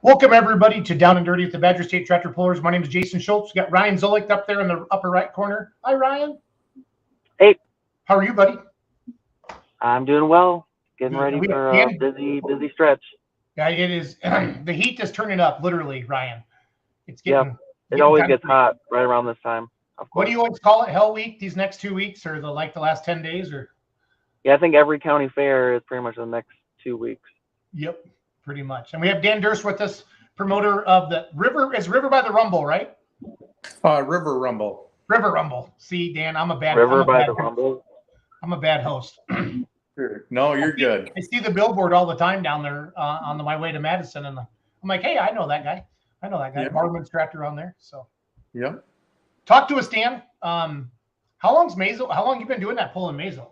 Welcome, everybody, to Down and Dirty with the Badger State Tractor Pullers. My name is Jason Schultz. We got Ryan Zolik up there in the upper right corner. Hi, Ryan. Hey. How are you, buddy? I'm doing well. Getting ready We for a busy stretch. Yeah, it is. The heat is turning up, literally, Ryan. It's getting. It always gets hot right around this time. Of course. What do you always call it? Hell Week? These next 2 weeks, or the last 10 days, or? Yeah, I think every county fair is pretty much the next 2 weeks. Yep, pretty much. And we have Dan Durst with us, promoter of the River. It's River by the Rumble, right? River Rumble. River Rumble. See, Dan, I'm a bad. River by the Rumble. I'm a bad host. No, you're good. I see the billboard all the time down there on my way to Madison, and I'm like, hey, I know that guy. Yep. Barman's tractor on there. So, Yep. Talk to us, Dan. How long you been doing that pull in Mazo?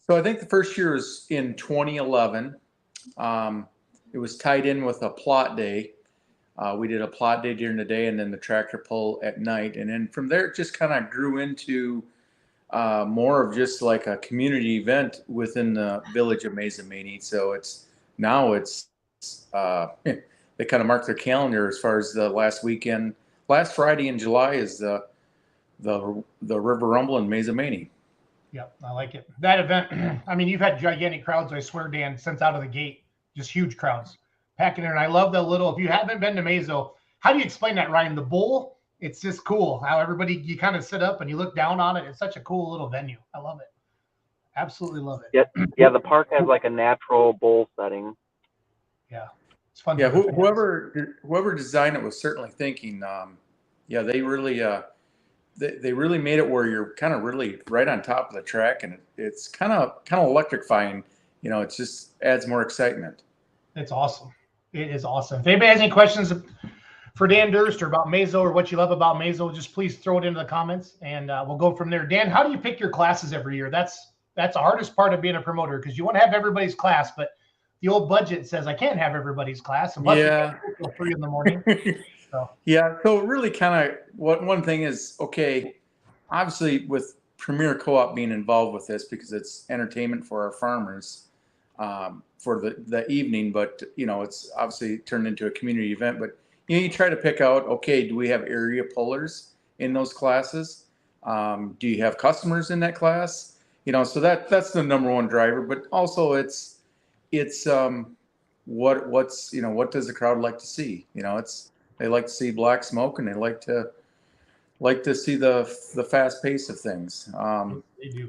So I think the first year was in 2011. It was tied in with a plot day. We did a plot day during the day, and then the tractor pull at night. And then from there, it just kind of grew into more of just like a community event within the village of Mazamani. So it's they kind of mark their calendar as far as the last weekend. Last Friday in July is the River Rumble in Mazamani. Yep, I like it. That event, I mean, you've had gigantic crowds, I swear, Dan, since out of the gate. Just huge crowds packing in. And I love the little, if you haven't been to Mazo, how do you explain that, Ryan? The bowl, it's just cool how you kind of sit up and you look down on it. It's such a cool little venue. I love it. Absolutely love it. Yeah, the park has like a natural bowl setting. Yeah, it's fun. Yeah, whoever designed it was certainly thinking. They really they really made it where you're kind of really right on top of the track, and it's kind of electrifying. You know, it just adds more excitement. It's awesome. It is awesome. If anybody has any questions for Dan Durst or about Mazo or what you love about Mazo, just please throw it into the comments, and we'll go from there. Dan, how do you pick your classes every year? That's the hardest part of being a promoter, because you want to have everybody's class, but the old budget says I can't have everybody's class unless it's 3 in the morning. So. Yeah, so really kind of one thing is, okay, obviously with Premier Co-op being involved with this because it's entertainment for our farmers for the evening, but it's obviously turned into a community event. But you try to pick out, okay, do we have area pullers in those classes? Do you have customers in that class? So that's the number one driver. But also it's what does the crowd like to see? They like to see black smoke, and they like to see the fast pace of things. They do.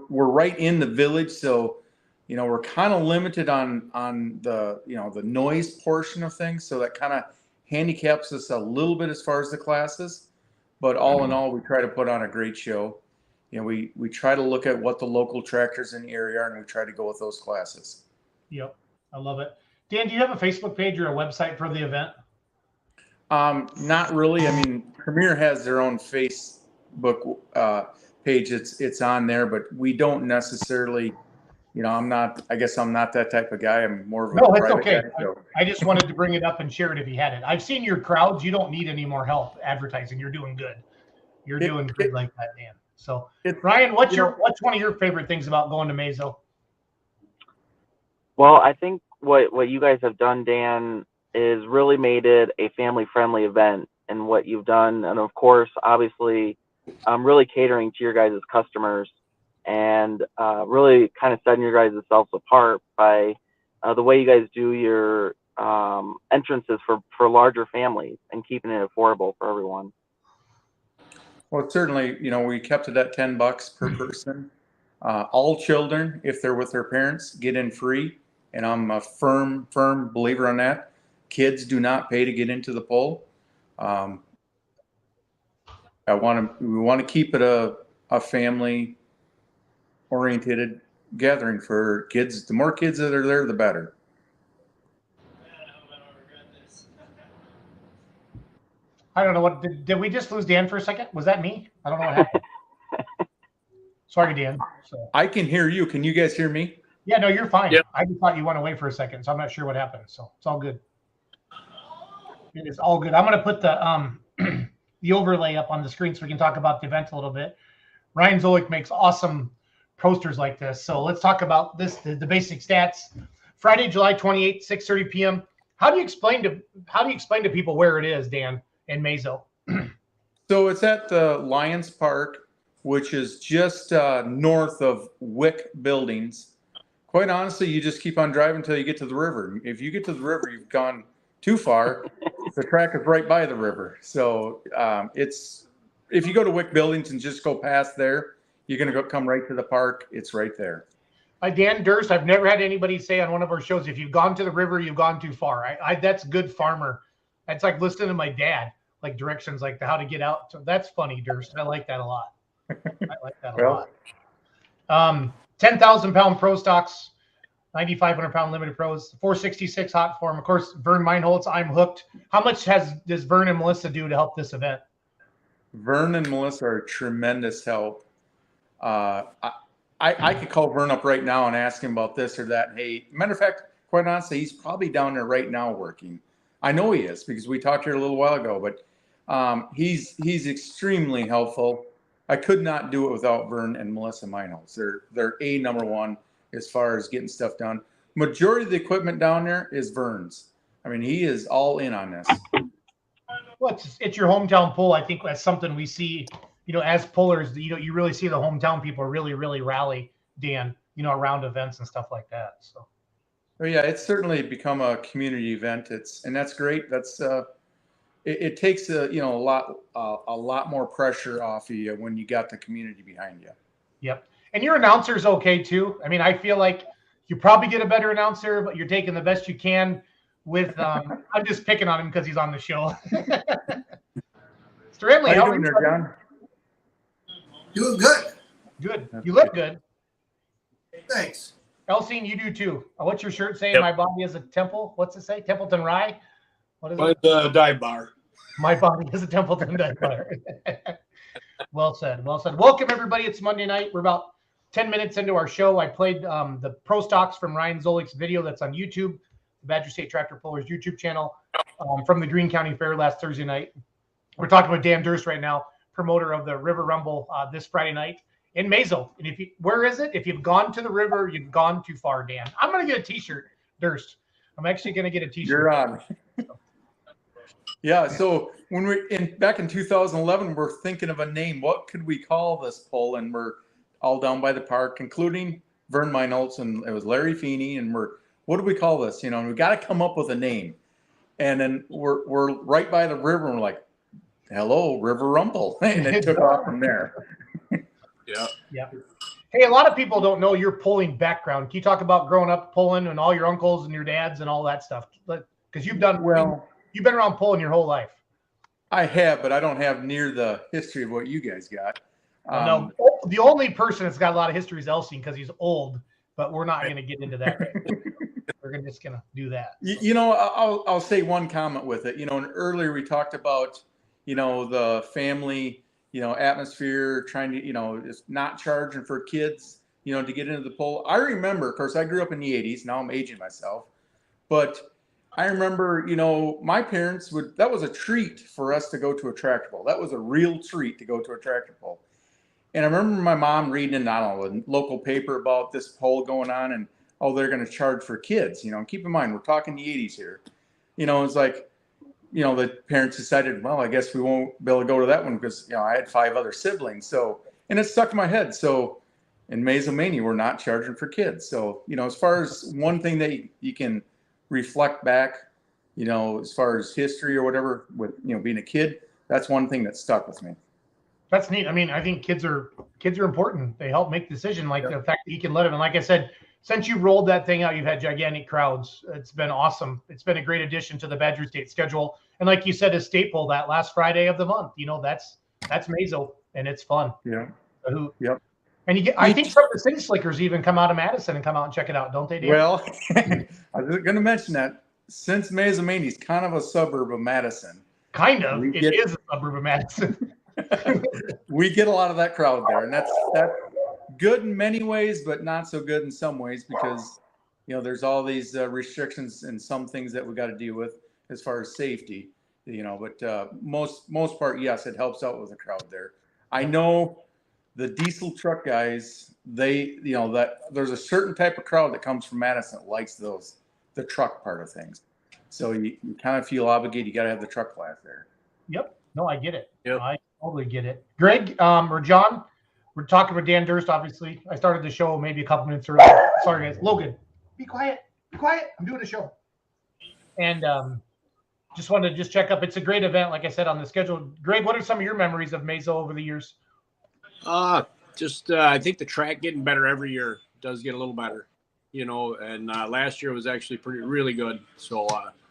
We're right in the village, so we're kind of limited on the the noise portion of things. So that kind of handicaps us a little bit as far as the classes. But all in all, we try to put on a great show. We try to look at what the local tractors in the area are, and we try to go with those classes. Yep, I love it. Dan, do you have a Facebook page or a website for the event? Not really. I mean, Premier has their own Facebook page. It's on there, but we don't necessarily. I guess I'm not that type of guy. I'm more of a private okay. guy. So. I just wanted to bring it up and share it if you had it. I've seen your crowds. You don't need any more help advertising. You're doing good. You're doing good like that, Dan. So, Ryan, what's one of your favorite things about going to Mazo? Well, I think what you guys have done, Dan, is really made it a family-friendly event, and what you've done, and of course, obviously, really catering to your guys' customers, and really kind of setting your guys' selves apart by the way you guys do your entrances for larger families and keeping it affordable for everyone. Well, certainly, we kept it at $10 per person. All children, if they're with their parents, get in free, and I'm a firm believer on that. Kids do not pay to get into the pull. We want to keep it a family oriented gathering for kids. The more kids that are there, the better. I don't know what did we just lose Dan for a second? Was that me? I don't know what happened. Sorry, Dan. So. I can hear you. Can you guys hear me? Yeah, no, you're fine. Yep. I just thought you went away for a second, so I'm not sure what happened. So it's all good. It is all good. I'm going to put the the overlay up on the screen so we can talk about the event a little bit. Ryan Zolik makes awesome posters like this. So let's talk about this, the basic stats. Friday, July 28th, 6:30 p.m. How do you explain to people where it is, Dan, in Mazo? So it's at the Lions Park, which is just north of Wick Buildings. Quite honestly, you just keep on driving until you get to the river. If you get to the river, you've gone too far. The track is right by the river. So it's if you go to Wick Buildings and just go past there, you're going to come right to the park. It's right there. Dan Durst, I've never had anybody say on one of our shows, if you've gone to the river, you've gone too far. That's good farmer. That's like listening to my dad, like directions like how to get out. So that's funny, Durst. I like that a lot. I like that a lot. 10,000 pound pro stocks, 9,500 pound limited pros, 466 hot form. Of course, Vern Meinholz, I'm hooked. How much does Vern and Melissa do to help this event? Vern and Melissa are tremendous help. I could call Vern up right now and ask him about this or that. Hey, matter of fact, quite honestly, he's probably down there right now working. I know he is because we talked here a little while ago, but he's extremely helpful. I could not do it without Vern and Melissa Meinholz. They're number one as far as getting stuff done. Majority of the equipment down there is Vern's. I mean, he is all in on this. Well, it's your hometown pull. I think that's something we see, as pullers, you really see the hometown people really, really rally, Dan, around events and stuff like that. So. Oh yeah, it's certainly become a community event. And that's great. That's it takes a lot more pressure off of you when you got the community behind you. Yep. And your announcer's okay too. I mean, I feel like you probably get a better announcer, but you're taking the best you can with I'm just picking on him because he's on the show. Stanley, how are you doing there, John? Doing good. Good. You look good. Thanks. Elsine, you do too. What's your shirt saying? Yep. My body is a temple. What's it say? Templeton Rye? What is But it? dive bar. My body is a Templeton dive bar. Well said. Well said. Welcome, everybody. It's Monday night. We're about 10 minutes into our show. I played the Pro Stocks from Ryan Zolik's video that's on YouTube, the Badger State Tractor Pullers YouTube channel, from the Greene County Fair last Thursday night. We're talking with Dan Durst right now, promoter of the River Rumble this Friday night in Mazo. And where is it? If you've gone to the river, you've gone too far, Dan. I'm going to get a T-shirt, Durst. I'm actually going to get a T-shirt. You're on. Yeah. So when back in 2011, we're thinking of a name. What could we call this pull? And we're all down by the park, including Vern Meinholz, and it was Larry Feeney. And what do we call this? And we got to come up with a name. And then we're right by the river, and we're like, hello, River Rumble. And it took off from there. Yeah. Yeah. Hey, a lot of people don't know your pulling background. Can you talk about growing up pulling and all your uncles and your dads and all that stuff? Because you've been around pulling your whole life. I have, but I don't have near the history of what you guys got. No, the only person that's got a lot of history is Elsine because he's old, but we're not going to get into that. We're just going to do that. So. I'll say one comment with it. And earlier we talked about, the family, atmosphere, trying to, just not charging for kids, to get into the pull. I remember, of course, I grew up in the 80s. Now I'm aging myself. But I remember, my parents that was a treat for us to go to a tractor pull. That was a real treat to go to a tractor pull. And I remember my mom reading in, the local paper about this poll going on and, they're going to charge for kids, keep in mind, we're talking the 80s here. It's like, the parents decided, well, I guess we won't be able to go to that one because, I had 5 other siblings. So, and it stuck in my head. So in Mazomania, we're not charging for kids. So, as far as one thing that you can reflect back, as far as history or whatever with, being a kid, that's one thing that stuck with me. That's neat. I mean, I think kids are important. They help make decisions, like the fact that you can let them. And like I said, since you rolled that thing out, you've had gigantic crowds. It's been awesome. It's been a great addition to the Badger State schedule. And like you said, a state pull that last Friday of the month. That's Mazo, and it's fun. Yeah. Yep. And I think some of the city slickers even come out of Madison and come out and check it out, don't they, Dan? Well, I was going to mention that since Mazomania is kind of a suburb of Madison. Kind of. It is a suburb of Madison. We get a lot of that crowd there, and that's good in many ways, but not so good in some ways because, there's all these restrictions and some things that we got to deal with as far as safety, but most part, yes, it helps out with the crowd there. I know the diesel truck guys, that there's a certain type of crowd that comes from Madison that likes the truck part of things. So you kind of feel obligated. You got to have the truck class there. Yep. No, I get it. Yep. I totally get it. Greg, or John, we're talking with Dan Durst, obviously. I started the show maybe a couple minutes early. Sorry, guys. Logan, be quiet. Be quiet. I'm doing a show. And just wanted to check up. It's a great event, like I said, on the schedule. Greg, what are some of your memories of Mesa over the years? I think the track getting better every year does get a little better, and last year was actually really good. So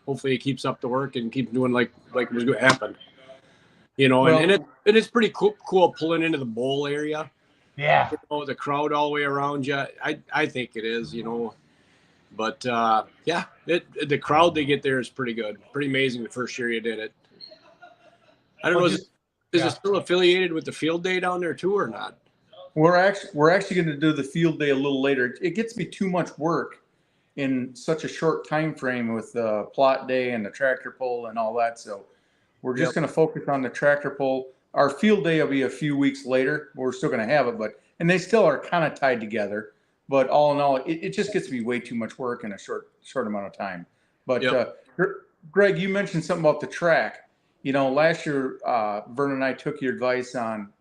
hopefully it keeps up the work and keeps doing like it was going to happen. And it's pretty cool pulling into the bowl area. Yeah. The crowd all the way around you. I think it is, But the crowd they get there is pretty good. Pretty amazing the first year you did it. I don't know. Is it still affiliated with the field day down there too or not? We're actually going to do the field day a little later. It gets me too much work in such a short time frame with the plot day and the tractor pull and all that. So we're just going to focus on the tractor pull. Our field day will be a few weeks later. We're still going to have it, and they still are kind of tied together. But all in all, it just gets me way too much work in a short amount of time. But Greg, you mentioned something about the track. Last year, Vern and I took your advice on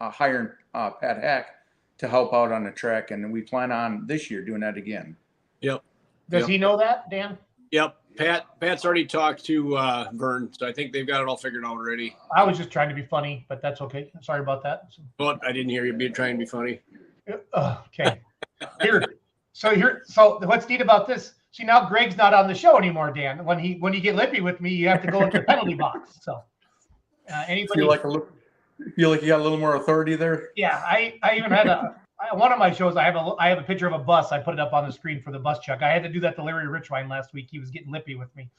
hiring Pat Hack to help out on the track, and we plan on this year doing that again. Yep. Does he know that, Dan? Yep. Pat's already talked to Vern, so I think they've got it all figured out already. I was just trying to be funny, but that's okay. Sorry about that. But I didn't hear you trying to be funny. Okay. So what's neat about this? See, now Greg's not on the show anymore, Dan. When you get lippy with me, you have to go into the penalty box. So anybody feel like you got a little more authority there? Yeah, I even had one of my shows. I have a picture of a bus. I put it up on the screen for the bus chuck. I had to do that to Larry Richwine last week. He was getting lippy with me,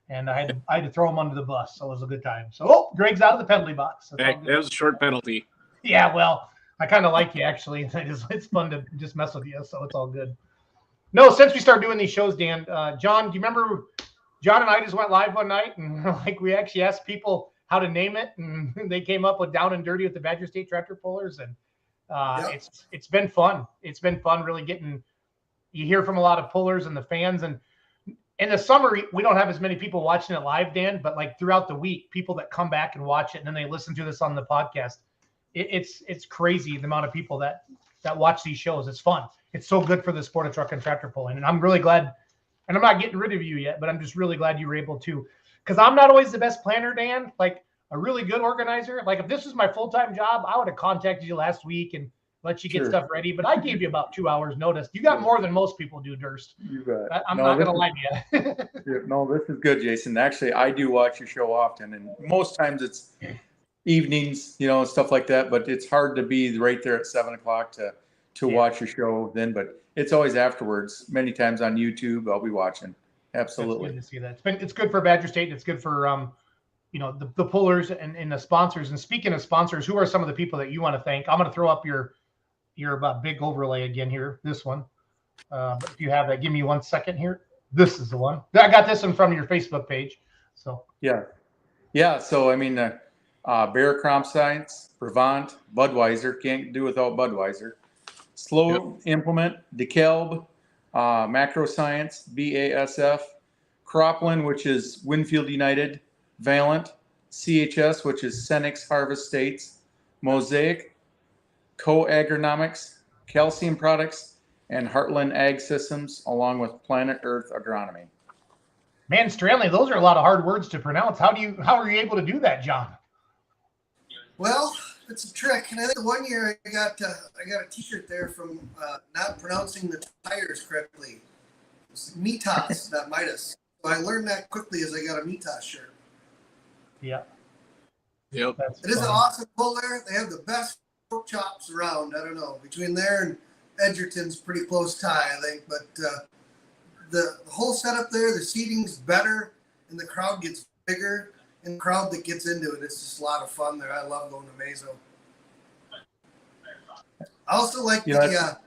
and I had to throw him under the bus. So it was a good time. So Greg's out of the penalty box. That was a short penalty. Yeah, well, I kind of like you actually. It's fun to just mess with you, so it's all good. No, since we started doing these shows, Dan, John, do you remember John and I just went live one night and we actually asked people how to name it, and they came up with Down and Dirty with the Badger State Tractor Pullers, and it's been fun. It's been fun really you hear from a lot of pullers and the fans, and in the summer we don't have as many people watching it live, Dan, but like throughout the week, people that come back and watch it and then they listen to this on the podcast. It's crazy the amount of people that watch these shows. It's fun. It's so good for the sport of truck and tractor pulling. And I'm really glad, and I'm not getting rid of you yet, but I'm just really glad you were able to, because I'm not always the best planner, Dan, like a really good organizer. Like if this was my full-time job, I would have contacted you last week and let you get stuff ready, but I gave you about 2 hours notice. You got more than most people do, Durst. You bet. I'm not going to lie to you. No, this is good, Jason. Actually, I do watch your show often, and most times it's evenings, stuff like that, but it's hard to be right there at 7:00 to watch your show then, but it's always afterwards. Many times on YouTube, I'll be watching. Absolutely. It's good to see that. It's good for Badger State. It's good for, the pullers and the sponsors. And speaking of sponsors, who are some of the people that you want to thank? I'm going to throw up your big overlay again here, this one. But if you have that, give me 1 second here. This is the one. I got this one from your Facebook page. So yeah. So I mean, Bear Crop Science, Brevant, Budweiser, can't do without Budweiser. Slow Implement, DeKalb, Macro Science, BASF, Cropland, which is Winfield United, Valent, CHS, which is Cenex Harvest States, Mosaic, Co-Agronomics, Calcium Products, and Heartland Ag Systems, along with Planet Earth Agronomy. Man, Stranley, those are a lot of hard words to pronounce. How are you able to do that, John? Well, it's a trick. And I think one year I got a T-shirt there from not pronouncing the tires correctly. It's Mitas, not Midas. So I learned that quickly as I got a Mitas shirt. Yeah. Yep. It is an awesome puller. They have the best pork chops around. I don't know, between there and Edgerton's pretty close tie, I think. But the whole setup there, the seating's better, and the crowd gets bigger. And the crowd that gets into it, it's just a lot of fun there. I love going to Meso. I also like the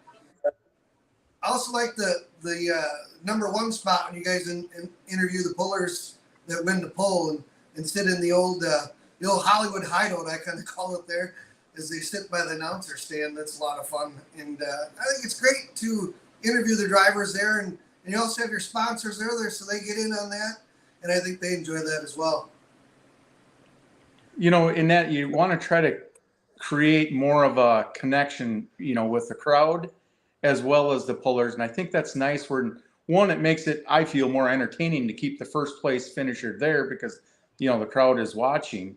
number one spot when you guys interview the pullers that win the poll and sit in the old Hollywood hideout, I kind of call it there, as they sit by the announcer stand. That's a lot of fun, and I think it's great to interview the drivers there, and you also have your sponsors there so they get in on that. and I think they enjoy that as well. You know, in that you want to try to create more of a connection, you know, with the crowd as well as the pullers. And I think that's nice where, one, it makes it, I feel, more entertaining to keep the first place finisher there because, you know, the crowd is watching.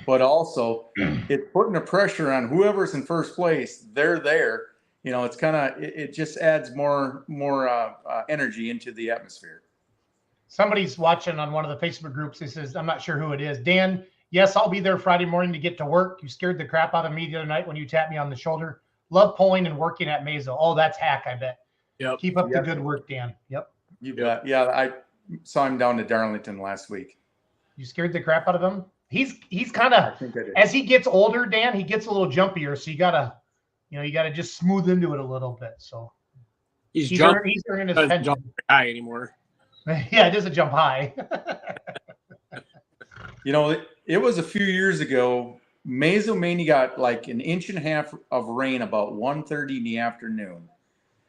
But also, it's putting the pressure on whoever's in first place. They're there. You know, it's kind of, it just adds more energy into the atmosphere. Somebody's watching on one of the Facebook groups. He says, I'm not sure who it is. Dan, yes, I'll be there Friday morning to get to work. You scared the crap out of me the other night when you tapped me on the shoulder. Love pulling and working at Mazo. Oh, that's hack, I bet. Yep. Keep up the good work, Dan. Yep. You bet. Yeah, I saw him down to Darlington last week. You scared the crap out of him? He's kind of, as he gets older, Dan, he gets a little jumpier. So you gotta just smooth into it a little bit. So he's earning his pension. Jump high anymore. Yeah, it doesn't jump high. You know, it was a few years ago. Mazo mainly got like an inch and a half of rain about 1:30 in the afternoon.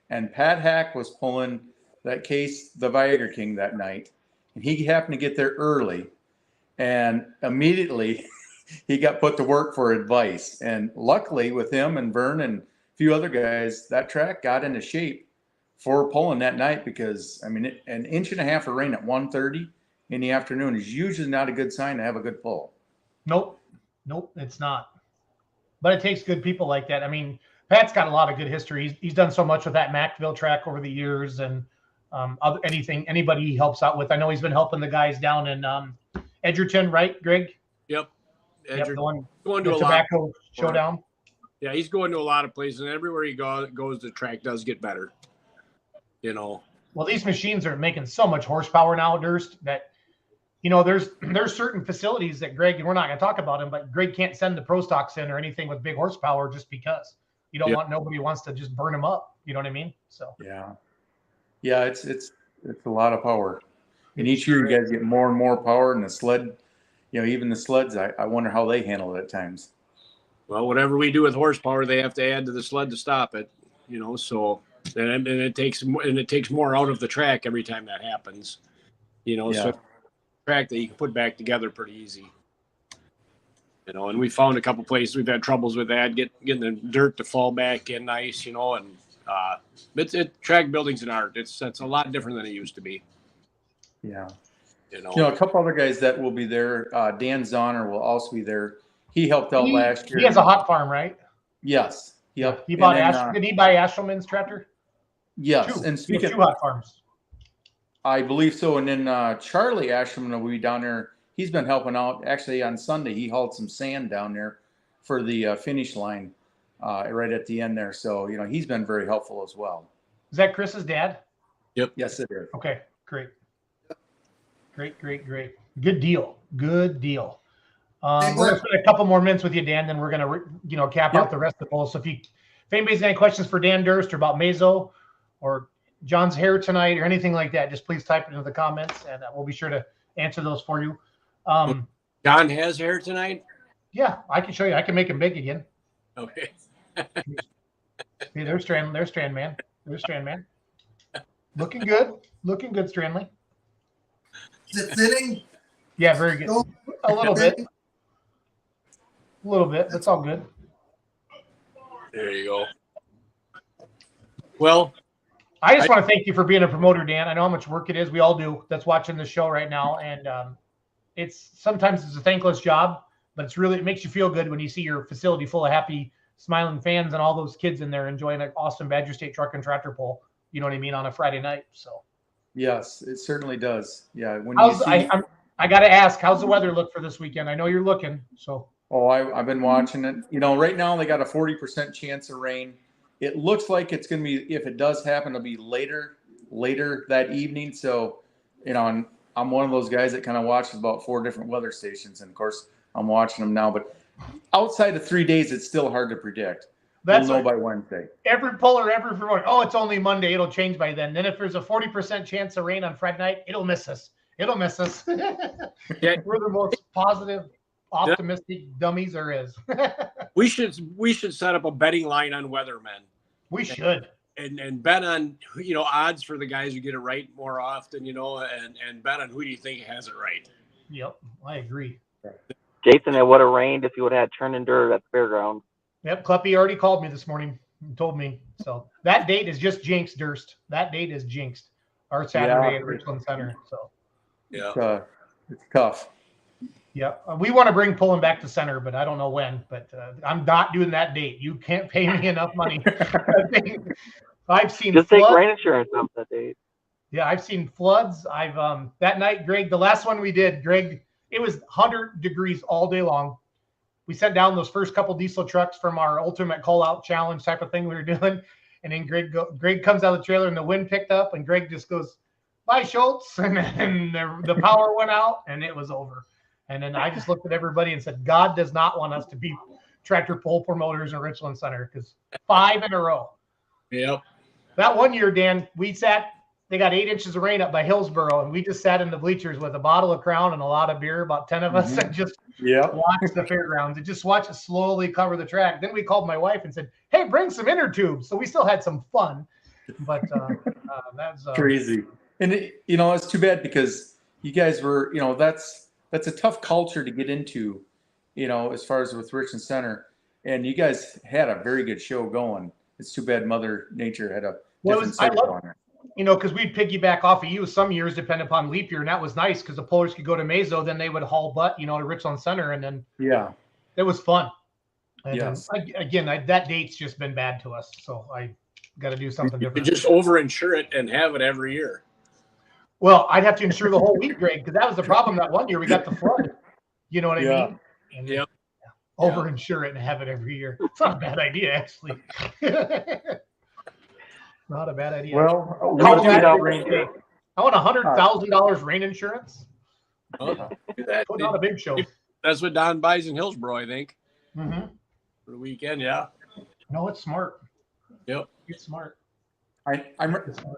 And Pat Hack was pulling that case, the Viagra King, that night. And he happened to get there early. And immediately he got put to work for advice. And luckily with him and Vern and a few other guys, that track got into shape for pulling that night because, I mean, an inch and a half of rain at 1:30 in the afternoon is usually not a good sign to have a good pull. Nope, it's not. But it takes good people like that. I mean, Pat's got a lot of good history. He's done so much with that Macville track over the years, and anybody he helps out with. I know he's been helping the guys down in Edgerton, right, Greg? Yep. Edgerton. Yep, going to a tobacco showdown. Yeah, he's going to a lot of places, and everywhere he goes, the track does get better. You know. Well, these machines are making so much horsepower now, Durst, that you know there's certain facilities that Greg, and we're not going to talk about them, but Greg can't send the pro stocks in or anything with big horsepower just because you don't want, nobody wants to just burn them up. You know what I mean? So yeah, it's a lot of power, and each year you guys get more and more power, and the sled, you know, even the sleds, I wonder how they handle it at times. Well, whatever we do with horsepower, they have to add to the sled to stop it. You know, so and it takes more out of the track every time that happens. You know, so track that you can put back together pretty easy. You know, and we found a couple places we've had troubles with that, getting the dirt to fall back in nice, you know, and track building's an art. It's a lot different than it used to be. Yeah. You know, a couple other guys that will be there. Dan Zahner will also be there. He helped out last year. He has a hot farm, right? Yes. Yep. He bought did he buy Ashelman's tractor? Yes. And speaking two hot farms. I believe so. And then Charlie Ashelman will be down there. He's been helping out. Actually, on Sunday, he hauled some sand down there for the finish line right at the end there. So, you know, he's been very helpful as well. Is that Chris's dad? Yep. Yes, it is. Okay, great. Good deal. We're going to spend a couple more minutes with you, Dan, then we're going to, cap out the rest of the poll. So if anybody's got any questions for Dan Durst or about Mazo or John's hair tonight or anything like that, just please type it into the comments and we'll be sure to answer those for you. John has hair tonight? Yeah, I can show you. I can make him big again. Okay. See, there's Strand Man. Looking good, Strandley. Is it thinning? Yeah, very good. A little bit. That's all good. There you go. Well, I just want to thank you for being a promoter, Dan. I know how much work it is. We all do that's watching the show right now. And sometimes it's a thankless job, but it makes you feel good when you see your facility full of happy, smiling fans and all those kids in there enjoying an awesome Badger State truck and tractor pull. You know what I mean? On a Friday night. So. Yes, it certainly does. Yeah. I got to ask, how's the weather look for this weekend? I know you're looking. So. Oh, I've been watching it. You know, right now they got a 40% chance of rain. It looks like it's going to be, if it does happen, it'll be later that evening. So, you know, and I'm one of those guys that kind of watches about 4 different weather stations. And of course, I'm watching them now. But outside of 3 days, it's still hard to predict. We'll know by Wednesday. Every puller, every promoter, it's only Monday. It'll change by then. Then if there's a 40% chance of rain on Friday night, it'll miss us. Yeah. We're the most positive, optimistic dummies there is. we should set up a betting line on weathermen. We should. and bet on, odds for the guys who get it right more often, and bet on who do you think has it right. Yep, I agree. Jason, it would have rained if you would have had Turn and Dirt at the fairground. Yep, Cluppy already called me this morning and told me. So that date is just jinxed, Durst. That date is jinxed. Our Saturday at Richland Center. So Yeah, it's tough. yeah, we want to bring Pullen back to center, but I don't know when. But I'm not doing that date. You can't pay me enough money. I've seen just take floods. rain insurance off that date. Yeah, I've seen floods. I've that night, Greg, the last one we did, Greg, it was 100 degrees all day long. We sent down those first couple diesel trucks from our ultimate call out challenge type of thing we were doing. And then Greg comes out of the trailer and the wind picked up and Greg just goes, "Bye, Schultz." And then the power went out and it was over. And then I just looked at everybody and said, God does not want us to be tractor pull promoters in Richland Center, because 5 in a row. Yep. That one year, Dan, they got 8 inches of rain up by Hillsboro, and we just sat in the bleachers with a bottle of Crown and a lot of beer, about 10 of us, and just watched the fairgrounds and just watch it slowly cover the track. Then we called my wife and said, "Hey, bring some inner tubes." So we still had some fun, but that's crazy. And it's too bad because you guys were, that's a tough culture to get into, as far as with Richland Center, and you guys had a very good show going. It's too bad Mother Nature had a different schedule on it. Because we'd piggyback off of you some years, depending upon leap year, and that was nice because the pullers could go to Mazo, then they would haul butt, to Richland Center, and then it was fun. And yes. Again, that date's just been bad to us, so I got to do something You different. just over-insure it and have it every year. Well, I'd have to insure the whole week, Greg, because that was the problem that one year we got the flood. You know what I mean? And yep. Over-insure it and have it every year. It's not a bad idea, actually. Not a bad idea. Well, I want $100,000 rain insurance. Oh, do that. Put on a big show. That's what Don buys in Hillsboro, I think. Mm-hmm. For the weekend, yeah. No, it's smart. Yep. It's smart. I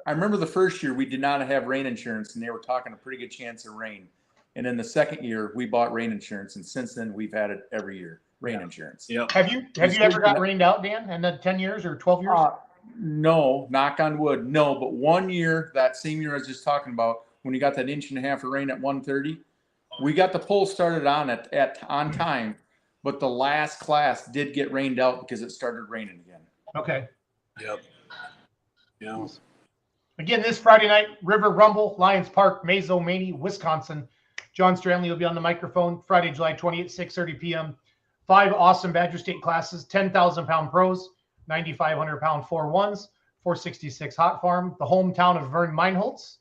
remember the first year we did not have rain insurance, and they were talking a pretty good chance of rain. And then the second year we bought rain insurance, and since then we've had it every year. Rain insurance. Yep. Have you ever got rained out, Dan? In the 10 years or 12 years? No, knock on wood, no. But one year, that same year I was just talking about, when you got that 1.5 inches of rain at 1:30, we got the pull started on time, but the last class did get rained out because it started raining again. Okay. Yep. Yeah. Again, this Friday night, River Rumble, Lions Park, Mazo, Maney, Wisconsin. John Stranley will be on the microphone Friday, July 28th, 6:30 p.m. 5 awesome Badger State classes, 10,000-pound pros, 9,500-pound 4-1s, 466 hot farm, the hometown of Vern Meinholz,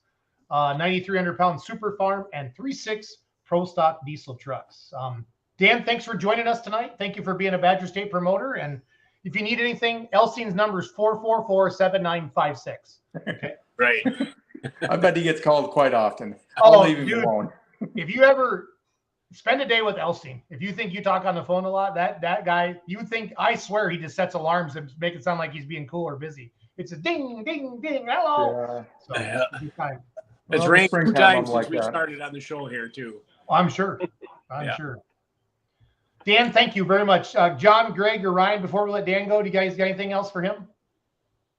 9,300-pound super farm, and 3.6 pro stock diesel trucks. Dan, thanks for joining us tonight. Thank you for being a Badger State promoter. And if you need anything, Elsing's number is 444-7956. Okay. Right. I bet he gets called quite often. I'll leave him alone. If you ever spend a day with Elsing, if you think you talk on the phone a lot, that guy, I swear he just sets alarms and make it sound like he's being cool or busy. It's a ding, ding, ding, hello. Yeah. So, fine. It's rained 2 times like since we that. started on the show here, too. I'm sure. I'm sure. Dan, thank you very much. John, Greg, or Ryan, before we let Dan go, do you guys got anything else for him?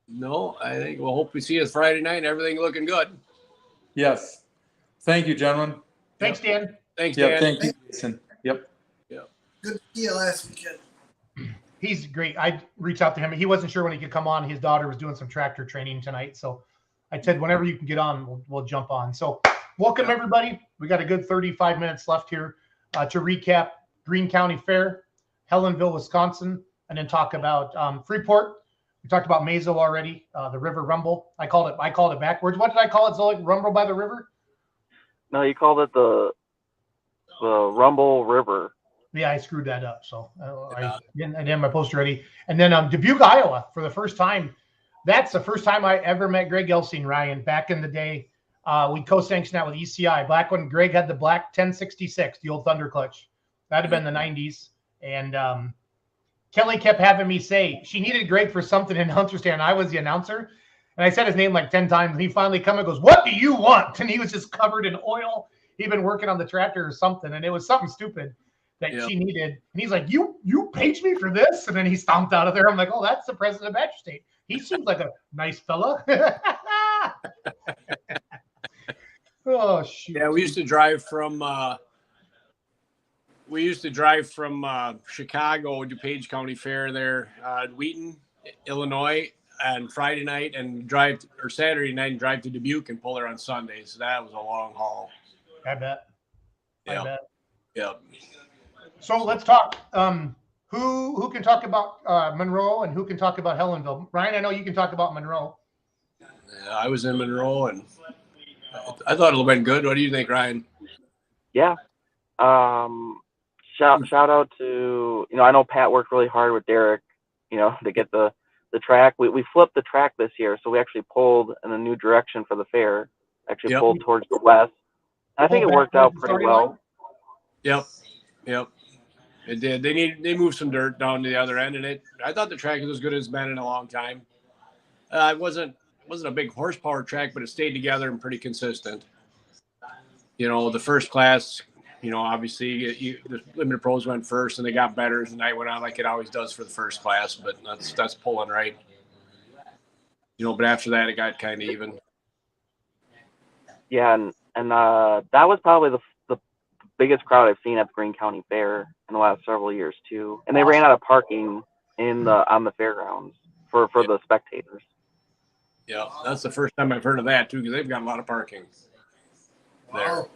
No, I think we'll hope we see us Friday night and everything looking good. Yes. Thank you, gentlemen. Thanks, Dan. Thanks, Dan. Yeah, thank you, Jason. Yep. Good to see you last weekend. He's great. I reached out to him. He wasn't sure when he could come on. His daughter was doing some tractor training tonight. So I said, whenever you can get on, we'll jump on. So welcome, everybody. We got a good 35 minutes left here to recap Greene County Fair, Helenville, Wisconsin, and then talk about Freeport. We talked about Mazo already, the River Rumble. I called it backwards. What did I call it, Zoe? Rumble by the River? No, you called it the Rumble River. Yeah, I screwed that up. So I didn't have my poster ready. And then Dubuque, Iowa, for the first time. That's the first time I ever met Greg Elsing, Ryan, back in the day. We co-sanctioned that with ECI. Back when Greg had the black 1066, the old Thunder Clutch. That'd have been the 90s. And Kelly kept having me say she needed Greg for something in Hunter Stand. I was the announcer. And I said his name like 10 times. And he finally come and goes, "What do you want?" And he was just covered in oil. He'd been working on the tractor or something. And it was something stupid that she needed. And he's like, you paged me for this? And then he stomped out of there. I'm like, oh, that's the president of Badger State. He seems like a nice fella. Oh shoot. Yeah, we used to drive from Chicago, DuPage County Fair there, Wheaton, Illinois, and Friday night, and Saturday night and drive to Dubuque and pull there on Sunday. So that was a long haul. I bet. Yeah. I bet. Yeah. So let's talk. Who can talk about Monroe and who can talk about Helenville? Ryan, I know you can talk about Monroe. Yeah, I was in Monroe, and I thought it'll been good. What do you think, Ryan? Yeah. Shout out to, I know Pat worked really hard with Derek, to get the track. We flipped the track this year, so we actually pulled in a new direction for the fair. Actually pulled towards the west. I think it worked out pretty well. Yep. It did. They moved some dirt down to the other end, and I thought the track was as good as it's been in a long time. It wasn't a big horsepower track, but it stayed together and pretty consistent. The first class, obviously the limited pros went first, and they got better as the night went on, like it always does for the first class. But that's pulling right. But after that, it got kind of even. Yeah, and that was probably the biggest crowd I've seen at the Greene County Fair in the last several years too. And they ran out of parking on the fairgrounds for the spectators. Yeah, that's the first time I've heard of that too, because they've got a lot of parking there. Wow.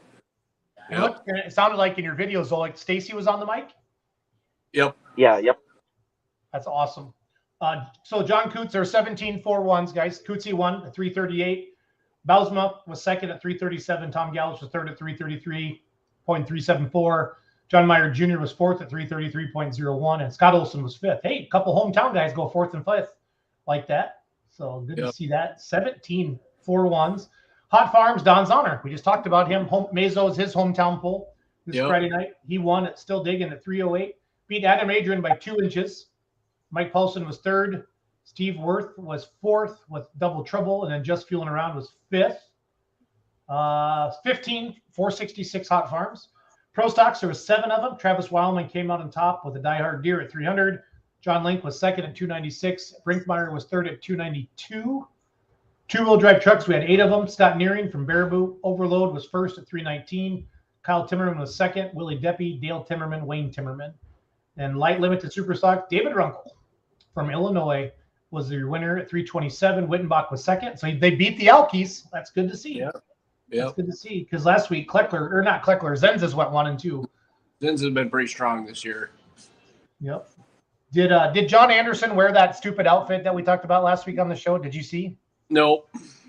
Yep. It sounded like in your videos, though, like Stacy was on the mic. Yep. Yeah. Yep. That's awesome. So John Coots are 17.41s, guys. Cootsy won at 3:38. Bausma was second at 3:37. Tom Gallup was third at 3:33.374. John Meyer Jr. was fourth at 3:33.01. And Scott Olson was fifth. Hey, a couple hometown guys go fourth and fifth like that. So good to see that. 17.41s. Hot Farms, Don Zahner. We just talked about him. Mazo is his hometown pull this Friday night. He won at Still Digging at 3:08. Beat Adam Adrian by 2 inches. Mike Paulson was third. Steve Worth was fourth with Double Trouble. And then Just Fueling Around was fifth. 466 Hot Farms. Pro Stocks, there was 7 of them. Travis Wildman came out on top with a Die Hard Deer at 300. John Link was second at 296. Brinkmeyer was third at 292. Two-wheel drive trucks, we had 8 of them. Scott Nearing from Baraboo Overload was first at 319. Kyle Timmerman was second. Willie Deppy, Dale Timmerman, Wayne Timmerman. And light limited super stock, David Runkle from Illinois was the winner at 327. Wittenbach was second. So they beat the Alkies. That's good to see. Yeah. That's good to see. Because last week, Zenzas went 1 and 2. Zenzas has been pretty strong this year. Yep. Did John Anderson wear that stupid outfit that we talked about last week on the show? Did you see? No.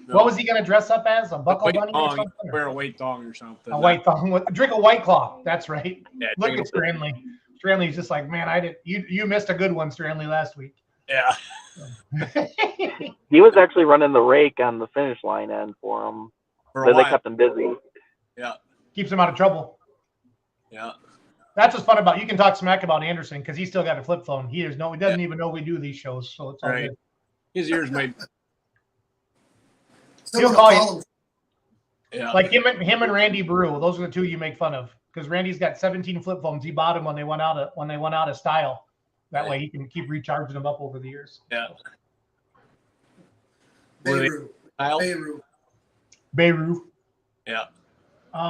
What was he going to dress up as? A buckle bunny or something? Wear a weight thong or something. A white thong. Drink a White Claw. That's right. Yeah, look at Stranley. Stranley's just like, man, you missed a good one, Stranley, last week. Yeah. He was actually running the rake on the finish line end for him. But they kept him busy. Yeah. Keeps him out of trouble. Yeah. That's what's fun about. You can talk smack about Anderson because he's still got a flip phone. He doesn't even know we do these shows, so it's all good. His ears might. He'll call you. Yeah. Like him and Randy Brew. Those are the two you make fun of because Randy's got 17 flip phones. He bought them when they went out of style. That way he can keep recharging them up over the years. Yeah. Beirut. Yeah.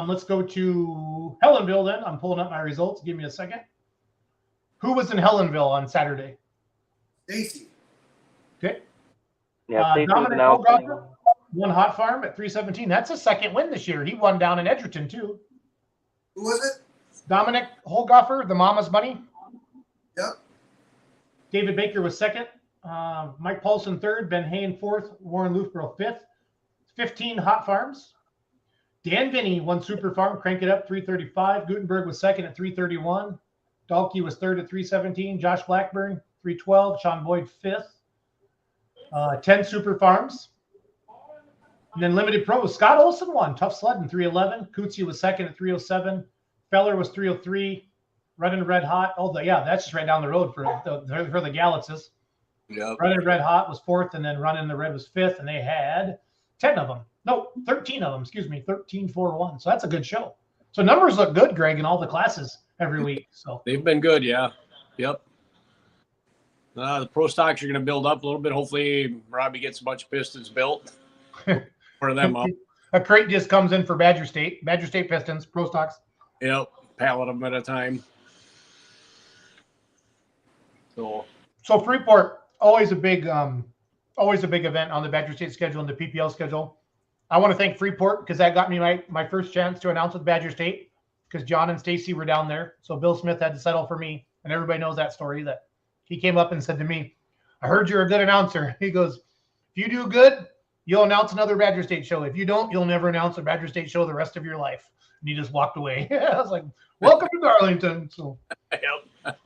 Let's go to Helenville then. I'm pulling up my results. Give me a second. Who was in Helenville on Saturday? Stacy. Okay. Yeah, Dominic Holgoffer won Hot Farm at 317. That's a second win this year. He won down in Edgerton too. Who was it? Dominic Holgoffer, the Mama's Bunny. Yep. David Baker was second. Mike Paulson third. Ben Hain fourth. Warren Lufborough fifth. 15 Hot Farms. Dan Vinny won Super Farm, crank it up, 335. Gutenberg was second at 331. Dahlke was third at 317. Josh Blackburn, 312. Sean Boyd, fifth. 10 Super Farms. And then Limited Pro, Scott Olson won. Tough Sledding, 311. Cootsie was second at 307. Feller was 303. Running Red Hot. That's just right down the road for the Gallitses. Yeah. Running Red Hot was fourth, and then Running the Red was fifth, and they had 10 of them. No, 13 of them, 13-4-1. So that's a good show. So numbers look good, Greg, in all the classes every week. So they've been good, yeah. Yep. The pro stocks are going to build up a little bit. Hopefully, Robbie gets a bunch of pistons built. For them up. A crate just comes in for Badger State Pistons, pro stocks. Yep, pallet them at a time. So Freeport, always a big event on the Badger State schedule and the PPL schedule. I want to thank Freeport because that got me my first chance to announce with Badger State because John and Stacy were down there. So Bill Smith had to settle for me, and everybody knows that story. That he came up and said to me, "I heard you're a good announcer." He goes, "If you do good, you'll announce another Badger State show. If you don't, you'll never announce a Badger State show the rest of your life." And he just walked away. I was like, "Welcome to Darlington." So, yep.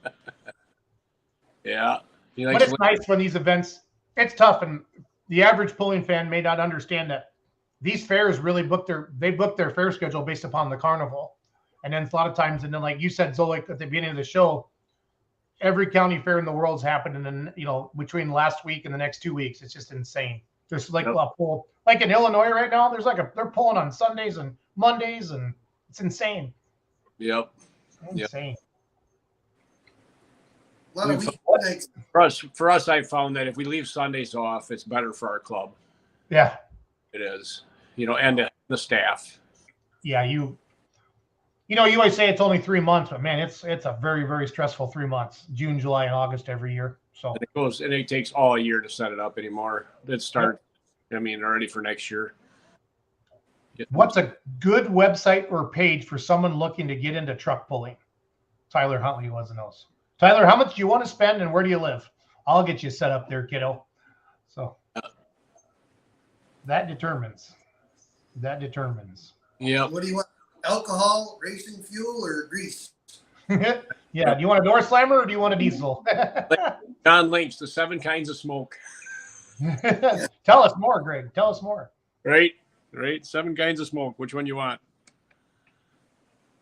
Yeah. But it's nice when these events. It's tough, and the average pulling fan may not understand that these fairs really book their fair schedule based upon the carnival, and then a lot of times, and then like you said, Zolik, at the beginning of the show, every county fair in the world's happened, and then between last week and the next 2 weeks, it's just insane. There's like a pull, like in Illinois right now. There's they're pulling on Sundays and Mondays, and it's insane. Yep. Insane. A lot of weeknights. For us, I found that if we leave Sundays off, it's better for our club. Yeah, it is. And the staff. Yeah, you always say it's only 3 months, but man, it's a very, very stressful 3 months. June, July, and August every year. So it takes all a year to set it up anymore. Let's start. Yep. Already for next year. What's a good website or page for someone looking to get into truck pulling? Tyler Huntley wants to know. Tyler, how much do you want to spend and where do you live? I'll get you set up there, kiddo. So that determines. Yeah. What do you want? Alcohol, racing fuel, or grease? Yeah. Do you want a door slammer or do you want a diesel? John Lynch, the 7 kinds of smoke. Tell us more, Greg. Tell us more. Right. 7 kinds of smoke. Which one you want?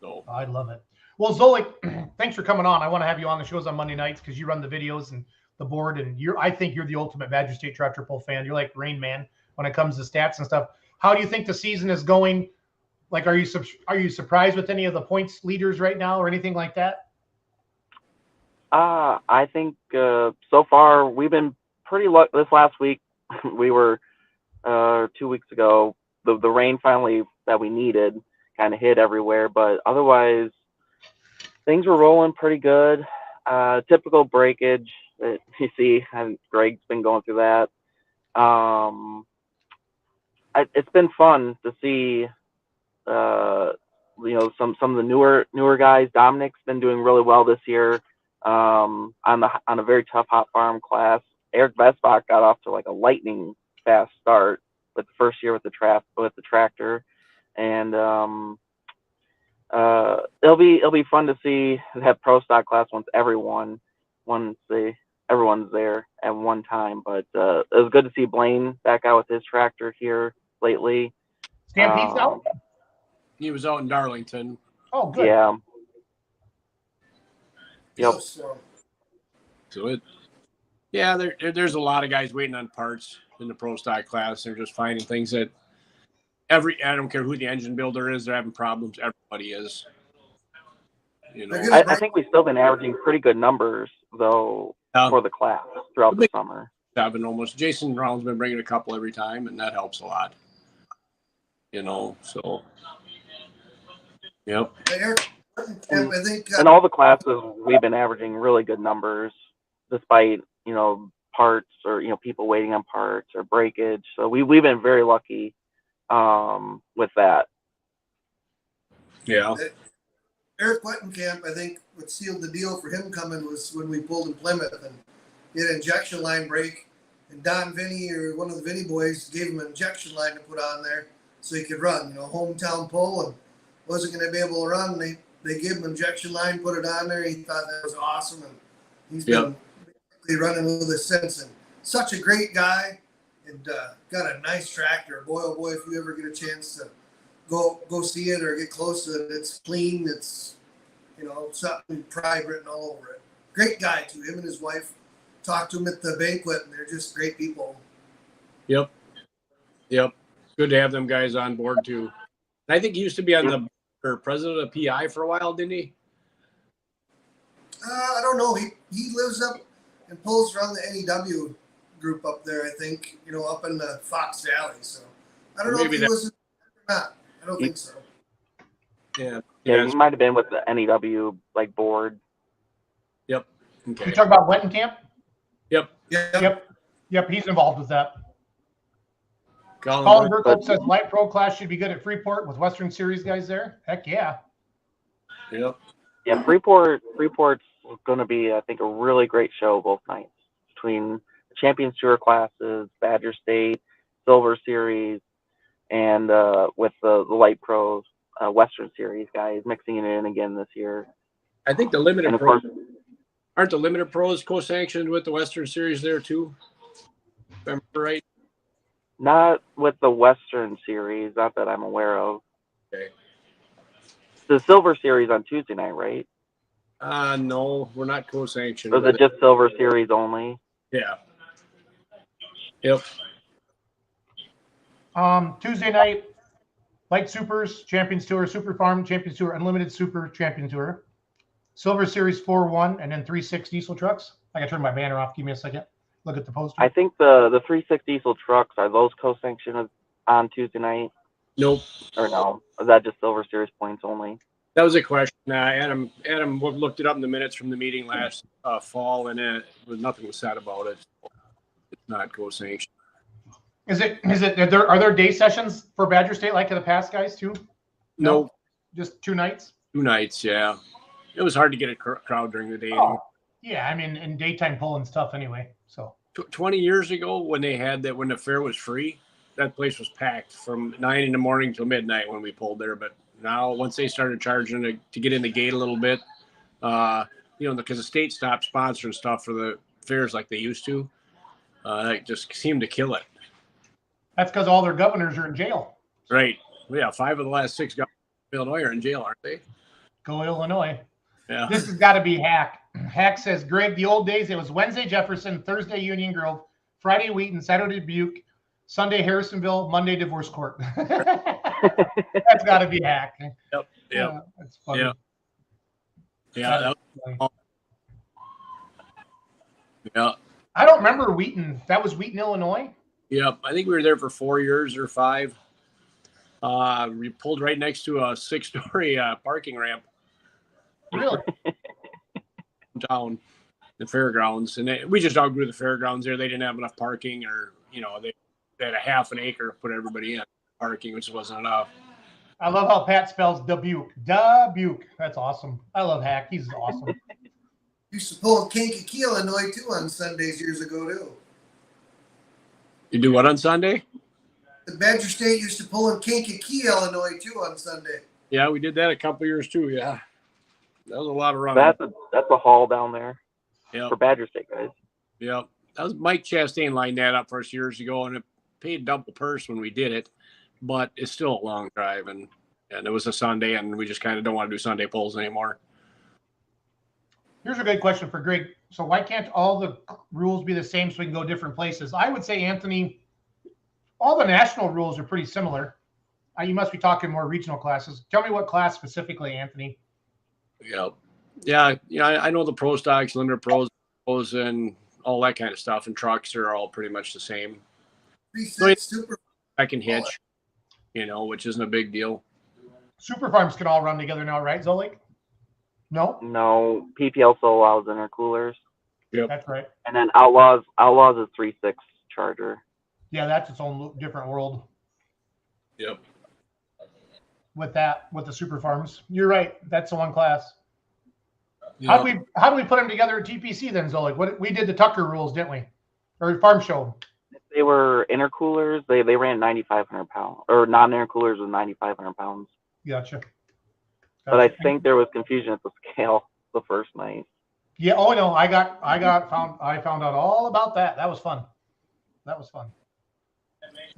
So I love it. Well, Zolik, thanks for coming on. I want to have you on the shows on Monday nights because you run the videos and the board, and I think you're the ultimate Badger State tractor pull fan. You're like Rain Man when it comes to stats and stuff. How do you think the season is going? Like, are you surprised with any of the points leaders right now or anything like that? I think so far we've been pretty lucky. This last week we were 2 weeks ago. The rain finally that we needed kind of hit everywhere, but otherwise things were rolling pretty good. Typical breakage that you see, and Greg's been going through that. It's been fun to see. Some of the newer guys. Dominic's been doing really well this year. On a very tough hot farm class. Eric Vesbach got off to like a lightning fast start with the first year with the tractor, and it'll be fun to see that pro stock class once everyone's there at one time. But it was good to see Blaine back out with his tractor here lately. Stampede's out? He was out in Darlington. Oh, good. Yeah. Yep. So there's a lot of guys waiting on parts in the pro stock class. They're just finding things that I don't care who the engine builder is, they're having problems. Everybody is. I think we've still been averaging pretty good numbers though for the class throughout the summer. 7 almost. Jason Brown's been bringing a couple every time, and that helps a lot. So yep. I think in all the classes we've been averaging really good numbers despite parts or people waiting on parts or breakage. So we've been very lucky with that. Yeah. Eric Wettenkamp, I think what sealed the deal for him coming was when we pulled in Plymouth and he had an injection line break, and Don Vinny or one of the Vinny boys gave him an injection line to put on there so he could run, hometown pull, and wasn't going to be able to run. They gave him an injection line, put it on there. He thought that was awesome, and he's been running with us since. And such a great guy, and got a nice tractor. Boy, oh boy, if you ever get a chance to go see it or get close to it, it's clean. It's something pride written all over it. Great guy too. Him and his wife. Talked to him at the banquet, and they're just great people. Yep. Good to have them guys on board too. I think he used to be on the president of PI for a while, didn't he? I don't know. He lives up and pulls around the NEW group up there, I think, up in the Fox Valley. So I don't know if he was or not. I don't think so. Yeah. Yeah, he might have been with the NEW board. Yep. Okay. You talk about Wettenkamp? Yep. Yep. He's involved with that. Colin Colin Burkholz says light pro class should be good at Freeport with Western Series guys there. Heck yeah. Yep. Yeah, Freeport's going to be, I think, a really great show both nights between the Champions Tour classes, Badger State, Silver Series, and with the light pros, Western Series guys mixing it in again this year. I think the limited And of pros course, aren't the limited pros co-sanctioned with the Western Series there too. If I remember right. not with the Western Series, not that I'm aware of. Okay. The Silver Series on Tuesday night, right? No, we're not co-sanctioned. Or is it just Silver Series only? Yeah. Yep. Tuesday night, Light Supers, Champions Tour, Super Farm, Champions Tour, Unlimited Super, Champion Tour. Silver Series 4-1, and then 3-6 diesel trucks. I gotta turn my banner off. Give me a second. Look at the poster. I think the 3-6 diesel trucks, are those co-sanctioned on Tuesday night? Nope. Or no? Is that just Silver Series points only? That was a question. Adam looked it up in the minutes from the meeting last fall, and nothing was said about it. It's not co-sanctioned. Are there day sessions for Badger State like in the past, guys, too? No. Just 2 nights? 2 nights, yeah. It was hard to get a crowd during the day. Oh, yeah, I mean, in daytime pulling stuff anyway. So 20 years ago, when the fair was free, that place was packed from 9 in the morning till midnight when we pulled there. But now, once they started charging to get in the gate a little bit, because the state stopped sponsoring stuff for the fairs like they used to, it just seemed to kill it. that's because all their governors are in jail. Right. Yeah, 5 of the last 6 governors of Illinois are in jail, aren't they? Go Illinois. Yeah. This has got to be Hack. Hack says, Greg, the old days, it was Wednesday Jefferson, Thursday Union Grove, Friday Wheaton, Saturday Dubuque, Sunday Harrisonville, Monday Divorce Court. That's got to be Hack. Yep. That's funny. Yeah. Yeah. Yeah. I don't remember Wheaton. That was Wheaton, Illinois? Yep. I think we were there for 4 years or 5. We pulled right next to a 6-story parking ramp. Really? Down the fairgrounds, and we just outgrew the fairgrounds there. They didn't have enough parking, or they had a half an acre to put everybody in parking, which wasn't enough. I love how Pat spells Dubuque. Dubuque. That's awesome. I love Hack. He's awesome. Used to pull in Kankakee, Illinois, too, on Sundays years ago, too. You do what on Sunday? The Badger State used to pull in Kankakee, Illinois, too, on Sunday. Yeah, we did that a couple years too. Yeah, that was a lot of running. That's a haul down there. Yeah, for Badger State guys. Yeah, that was Mike Chastain lined that up for us years ago, and it paid double purse when we did it, but it's still a long drive, and it was a Sunday, and we just kind of don't want to do Sunday pulls anymore. Here's a good question for Greg. So why can't all the rules be the same so we can go different places? I would say, Anthony, all the national rules are pretty similar. You must be talking more regional classes. Tell me what class specifically, Anthony. Yeah. I know the pro stocks, limited pros, and all that kind of stuff, and trucks are all pretty much the same. Super. I can hitch, which isn't a big deal. Super farms can all run together now, right, Zolik? No, PPL still allows intercoolers. Yep. That's right. And then Outlaws is 3.6 charger. Yeah, that's its own different world. Yep. With the super farms, you're right. That's the one class. Yep. How do we put them together at TPC then, Zolik? We did the Tucker rules, didn't we? Or farm show. They were intercoolers. They ran 9,500 pounds, or non-intercoolers with 9,500 pounds. Gotcha. But I think there was confusion at the scale the first night. Yeah. Oh no, I found out all about that. That was fun. That was I on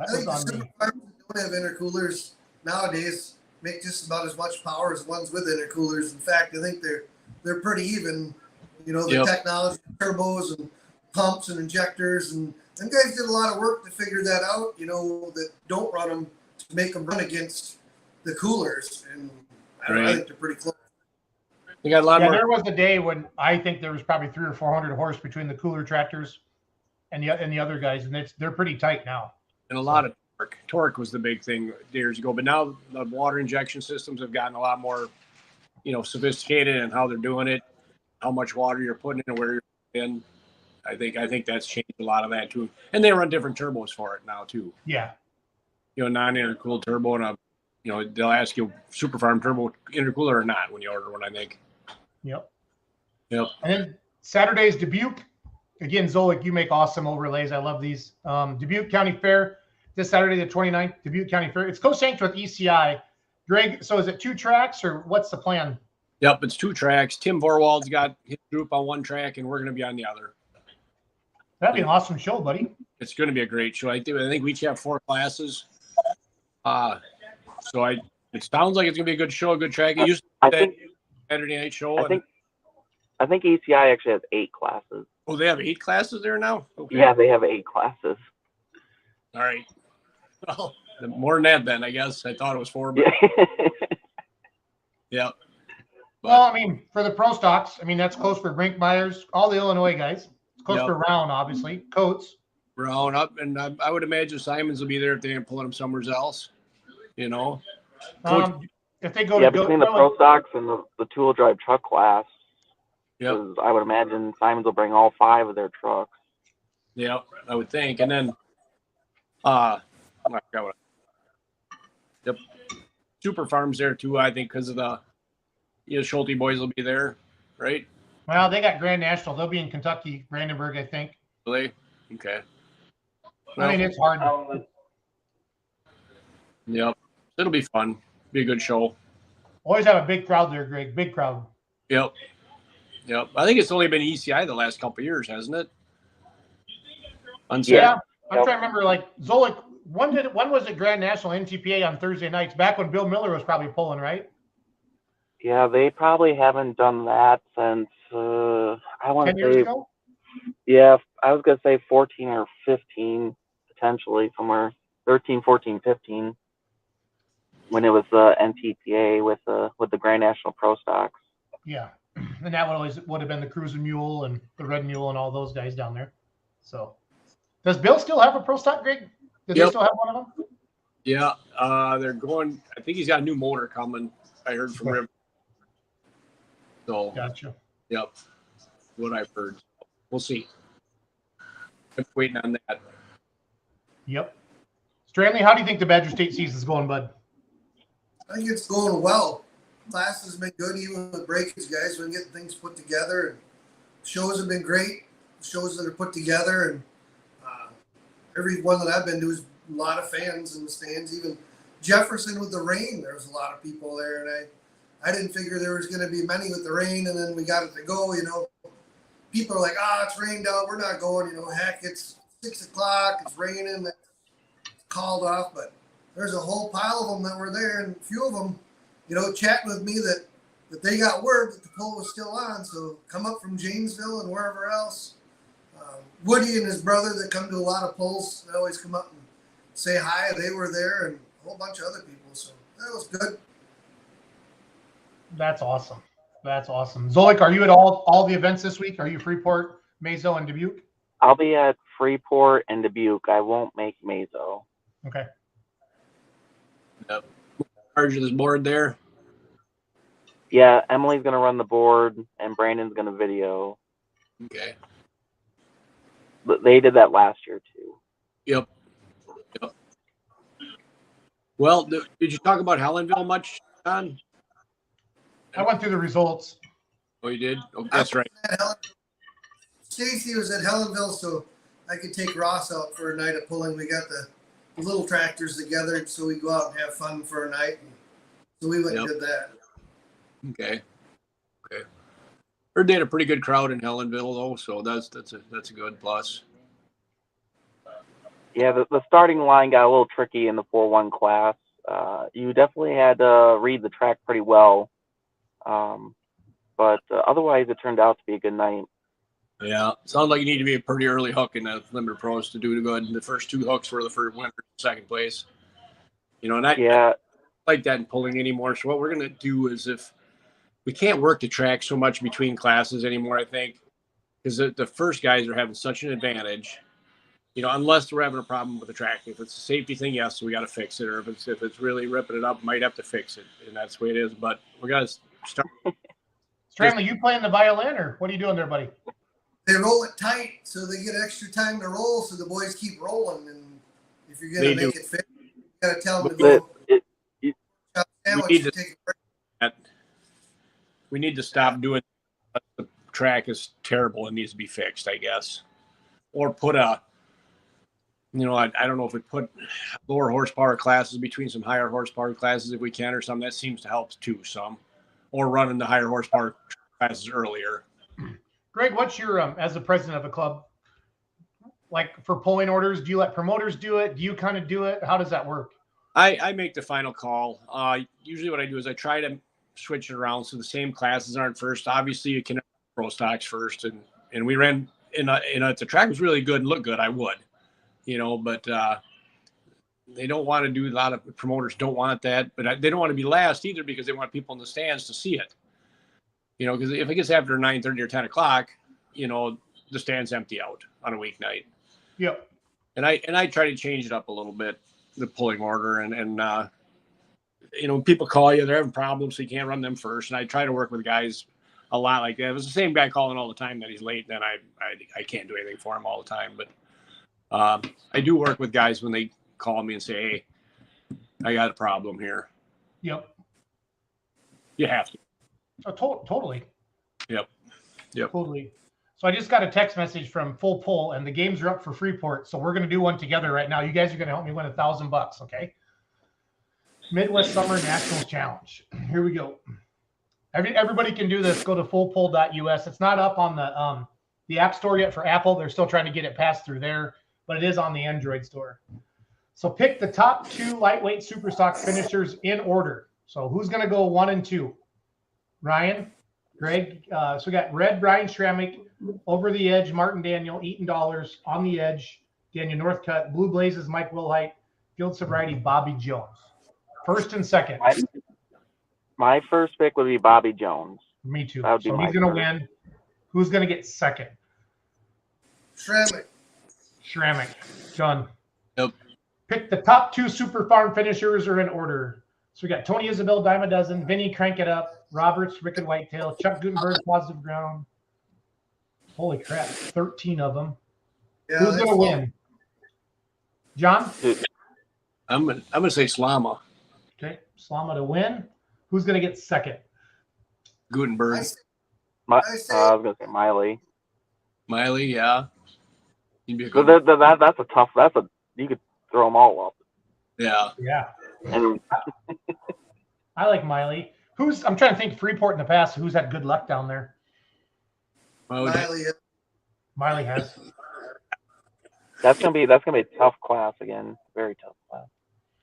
think me. the don't have intercoolers nowadays make just about as much power as ones with intercoolers. In fact, I think they're pretty even. The technology, turbos and pumps and injectors, and them guys did a lot of work to figure that out. That don't run them to make them run against the coolers, and I think they're pretty close. They got a lot Yeah, more. there was a day when I think there was probably 300 or 400 horse between the cooler tractors and the other guys, and they're pretty tight now. And a lot of torque. Torque was the big thing years ago, but now the water injection systems have gotten a lot more, sophisticated in how they're doing it, how much water you're putting in and where you're in. I think that's changed a lot of that too. And they run different turbos for it now too. Yeah. Non-intercooled turbo and they'll ask you Super Farm turbo intercooler or not when you order one, I think. Yep. Yep. And then Saturday's Dubuque. Again, Zolik, you make awesome overlays. I love these. Dubuque County Fair this Saturday, the 29th, Dubuque County Fair. It's co-sanctioned with ECI. Greg, so is it 2 tracks or what's the plan? Yep, it's 2 tracks. Tim Vorwald's got his group on one track, and we're going to be on the other. That'd be an awesome show, buddy. It's going to be a great show. I think we each have 4 classes. So it sounds like it's going to be a good show, a good track. It used to be Saturday night show. I think ECI actually has 8 classes. Oh, they have 8 classes there now? Okay. Yeah, they have 8 classes. All right. Well, more than that then, I guess. I thought it was 4. But yeah. But, Well, I mean, for the pro stocks, that's close for Brinkmeyers, all the Illinois guys. It's close for Round, obviously. Coates. Round up, and I would imagine Simons will be there if they ain't pulling them somewhere else. If they go between the pro stocks and the two-wheel drive truck class, yep. I would imagine Simons will bring all 5 of their trucks. Yeah, I would think. And then, I forgot what. Yep, Super Farms there too. I think because of the, Schulte boys will be there, right? Well, they got Grand National. They'll be in Kentucky, Brandenburg, I think. Really? Okay. Well, it's hard. Yep, it'll be fun. Be a good show. Always have a big crowd there, Greg. Big crowd. Yep. I think it's only been ECI the last couple of years, hasn't it? Yeah. I'm trying to remember, Zolik, when was it Grand National NTPA on Thursday nights? Back when Bill Miller was probably pulling, right? Yeah, they probably haven't done that since, I want 10 to years say, ago? yeah, I was going to say 14 or 15, potentially, somewhere 13, 14, 15, when it was the NTPA with the Grand National Pro Stocks. Yeah. And that would have been the Cruiser Mule and the Red Mule and all those guys down there. So, does Bill still have a pro stock, Greg? Does they still have one of them? Yeah, they're going. I think he's got a new motor coming. I heard from him. So, gotcha. Yep, what I've heard. We'll see. I'm waiting on that. Yep. Stranley, how do you think the Badger State season's going, bud? I think it's going well. Class has been good, even with breakage guys. We're getting things put together, and shows have been great. Shows that are put together, and every one that I've been to is a lot of fans in the stands. Even Jefferson with the rain, there was a lot of people there, and I didn't figure there was going to be many with the rain, and then we got it to go. People are like, it's rained out, we're not going. Heck, it's 6 o'clock, it's raining, it's called off, but there's a whole pile of them that were there, and a few of them, chatting with me that they got word that the poll was still on. So come up from Janesville and wherever else. Woody and his brother that come to a lot of polls, they always come up and say hi. They were there, and a whole bunch of other people. So that was good. That's awesome. That's awesome. Zolik, are you at all the events this week? Are you Freeport, Mazo, and Dubuque? I'll be at Freeport and Dubuque. I won't make Mazo. Okay. Yep. Charge of this board there. Yeah, Emily's gonna run the board, and Brandon's gonna video. Okay. But they did that last year too. Yep. Well, did you talk about Helenville much, Don? I went through the results. Oh, you did? Oh, that's right. Stacy was at Helenville, so I could take Ross out for a night of pulling. We got the little tractors together, so we go out and have fun for a night. So we went and did that. Okay. Heard they had a pretty good crowd in Helenville, though, so that's a good plus. Yeah, the starting line got a little tricky in the 4-1 class. You definitely had to read the track pretty well, but otherwise it turned out to be a good night. Yeah, sounds like you need to be a pretty early hook in the limited pros to do good. The first 2 hooks were the first winner, second place. And I like that in pulling anymore. So what we're gonna do is if we can't work the track so much between classes anymore, I think, because the first guys are having such an advantage, unless we're having a problem with the track. If it's a safety thing, yes, we got to fix it. Or if it's really ripping it up, might have to fix it. And that's the way it is. But we got to start. Stanley, you playing the violin or what are you doing there, buddy? They roll it tight so they get extra time to roll, so the boys keep rolling. And if you're going to make it fit, you got to tell them to go. We need to stop doing it. The track is terrible and needs to be fixed, I guess. Or put I don't know if we put lower horsepower classes between some higher horsepower classes if we can or something. That seems to help too some. Or running the higher horsepower classes earlier. Greg, what's your, as the president of a club, like for pulling orders, do you let promoters do it? Do you kind of do it? How does that work? I make the final call. Usually what I do is I try to switch it around so the same classes aren't first. Obviously, you can pro stocks first. And we ran, if the track was really good and looked good, I would. But they don't want to do, a lot of promoters don't want that. But they don't want to be last either because they want people in the stands to see it. Because if it gets after 9:30 or 10 o'clock, the stand's empty out on a weeknight. Yep. And I try to change it up a little bit, the pulling order, and people call you, they're having problems, so you can't run them first. And I try to work with guys a lot like that. If it's the same guy calling all the time that he's late, then I can't do anything for him all the time. But I do work with guys when they call me and say, hey, I got a problem here. Yep. You have to. Oh, totally. Yep. Totally. So I just got a text message from Full Pull, and the games are up for Freeport. So we're going to do one together right now. You guys are going to help me win $1,000, okay? Midwest Summer National Challenge. Here we go. Everybody can do this. Go to fullpull.us. It's not up on the App Store yet for Apple. They're still trying to get it passed through there, but it is on the Android store. So pick the top 2 lightweight super stock finishers in order. So who's going to go 1 and 2? Ryan, Greg. So we got red, Brian Stramick, over the edge, Martin Daniel, Eaton Dollars, on the edge, Daniel Northcutt, Blue Blazes, Mike Wilhite, Field Sobriety, Bobby Jones. First and second. My first pick would be Bobby Jones. Me too. So he's going to win. Who's going to get second? Stramick. John. Yep. Pick the top 2 super farm finishers are in order. So we got Tony Isabel, Dime a Dozen, Vinny, Crank It Up, Roberts, Wicked Whitetail, Chuck Gutenberg, Positive Ground. Holy crap, 13 of them. Yeah, who's going to win? John? I'm gonna say Slama. Okay, Slama to win. Who's going to get second? Gutenberg. I was going to say Miley. Miley, yeah. He'd be a So good that's a tough. You could throw them all up. Yeah. And I like Miley. I'm trying to think Freeport in the past. Who's had good luck down there? Miley has. That's gonna be a tough class again. Very tough class.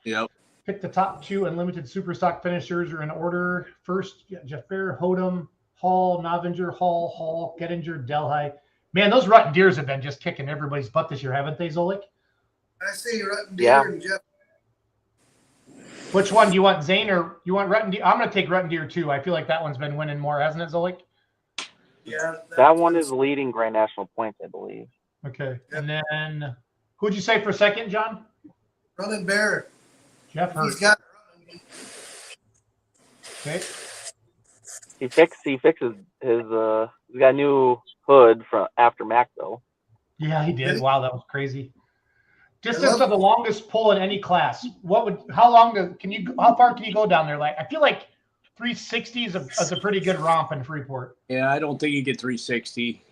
Yep. Pick the top 2 unlimited super stock finishers are in order. First, Jeff Bear, Hodem, Hall, Novinger, Hall, Gettinger, Delhi. Man, those Rutten Deers have been just kicking everybody's butt this year, haven't they, Zolik? I see Rutten Deer and Jeff. Which one do you want, Zane, or you want Rutten Deer? I'm going to take Rutten Deer too. I feel like that one's been winning more, hasn't it, Zolik? Yeah. That one is leading Grand National points, I believe. Okay. And then who'd you say for second, John? Running Bear. Jeff Hurst. He's got Okay. He fixes his he's got a new hood from after Mac though. Yeah, he did. Wow, that was crazy. Distance of the longest pull in any class. How far can you go down there? Like, I feel like 360 is a pretty good romp in Freeport. Yeah, I don't think you get 360.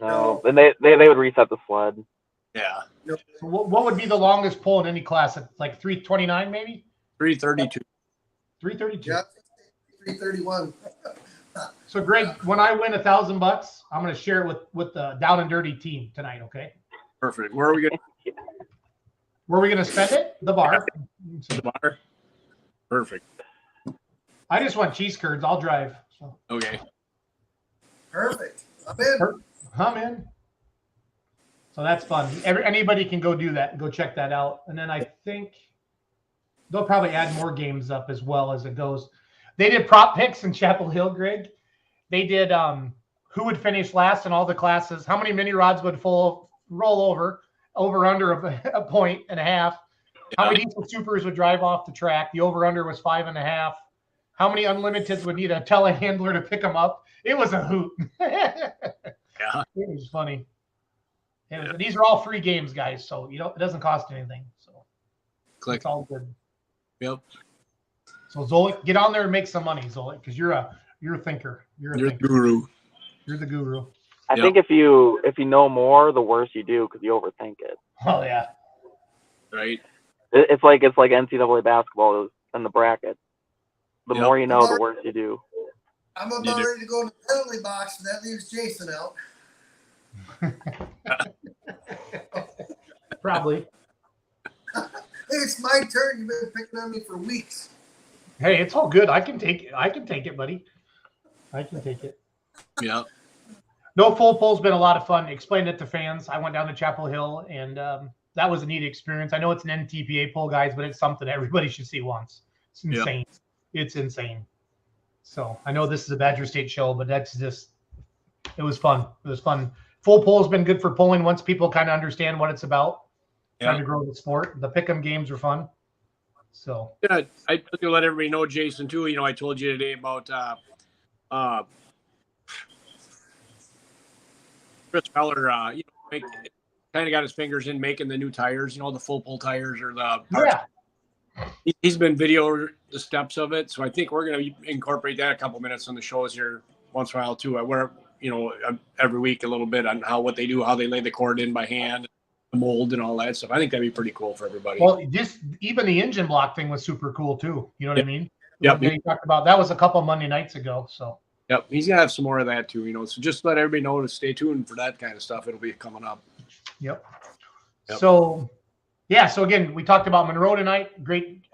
No, and they would reset the sled. Yeah. So what would be the longest pull in any class? Like 329 maybe? 332. 332. Yeah, 331. So Greg, when I win $1,000, I'm going to share it with the Down and Dirty team tonight. Okay. Perfect. Where are we going? Where are we going to spend it? The bar. The bar. Perfect. I just want cheese curds. I'll drive. So. Okay. Perfect. I'm in. So that's fun. Anybody can go do that. Go check that out. And then I think they'll probably add more games up as well as it goes. They did prop picks in Chapel Hill, Greg. They did who would finish last in all the classes, how many mini rods would roll over under a point and a half, how many diesel supers would drive off the track. The over under was 5.5. How many unlimiteds would need a telehandler to pick them up? It was a hoot. Yeah. It was funny. These are all free games, guys, so it doesn't cost anything. So Click. it's all good. Yep. So Zolik, get on there and make some money, Zolik, because you're a thinker. You're a You're the thinker. guru. You're the guru. I think if you know more, the worse you do because you overthink it. Oh yeah. Right. It's like NCAA basketball in the bracket. The more you know, the worse you do. I'm about ready to go in the penalty box, and that leaves Jason out. Probably. Hey, it's my turn. You've been picking on me for weeks. Hey, it's all good. I can take it. Buddy. I can take it. Yeah. No full poll's been a lot of fun. Explained it to fans. I went down to Chapel Hill, and that was a neat experience. I know it's an NTPA poll, guys, but it's something everybody should see once. It's insane. Yep. It's insane. So I know this is a Badger State show, but it was fun. It was fun. Full poll's been good for polling once people kind of understand what it's about. Yeah. Trying to grow the sport. The pick'em games are fun. So yeah, I to let everybody know, Jason, too. I told you today about Chris Feller. Kind of got his fingers in making the new tires. The full pull tires or the parts. Yeah. He's been videoing the steps of it, so I think we're going to incorporate that a couple minutes on the shows here once in a while too. I wear every week a little bit on what they do, how they lay the cord in by hand, the mold, and all that stuff. I think that'd be pretty cool for everybody. Well, even the engine block thing was super cool too. You know what I mean? Yep. He talked about that was a couple Monday nights ago. So. Yep, he's gonna have some more of that too. So just let everybody know to stay tuned for that kind of stuff. It'll be coming up. Yep. So. Yeah, so again, we talked about Monroe tonight. Great.